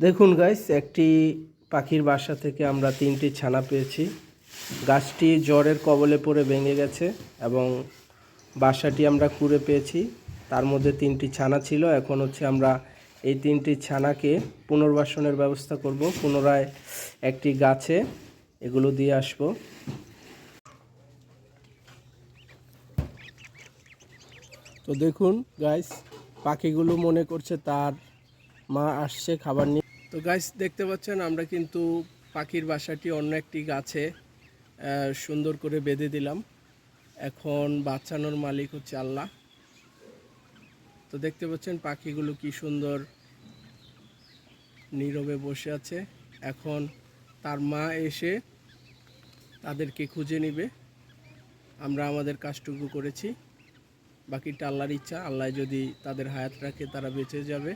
দেখুন গাইস, একটি পাখির বাসা থেকে আমরা 3টি ছানা পেয়েছি। গাছটি জ্বরের কবলে পড়ে ভেঙে গেছে এবং বাসাটি আমরা কুড়ে পেয়েছি। তার মধ্যে 3টি ছানা ছিল। এখন আমরা এই 3টি ছানাকে পুনর্বাসনের ব্যবস্থা করব। পুনরায় একটি গাছে এগুলো দিয়ে আসব। তো দেখুন গাইস, পাখিগুলো মনে করছে তার মা আসছে খাবার নিয়ে। তো গাইস, দেখতে পাচ্ছেন আমরা কিন্তু পাখির বাসাটি অন্য একটি গাছে সুন্দর করে বেঁধে দিলাম। এখন বাঁচানোর মালিক হচ্ছে আল্লাহ। তো দেখতে পাচ্ছেন পাখিগুলো কি সুন্দর নীরবে বসে আছে। এখন তার মা এসে তাদেরকে খুঁজে নিবে। আমরা আমাদের কাজটুকু করেছি, বাকিটা আল্লাহর ইচ্ছা। আল্লাহ যদি তাদের হায়াত রাখে তারা বেঁচে যাবে।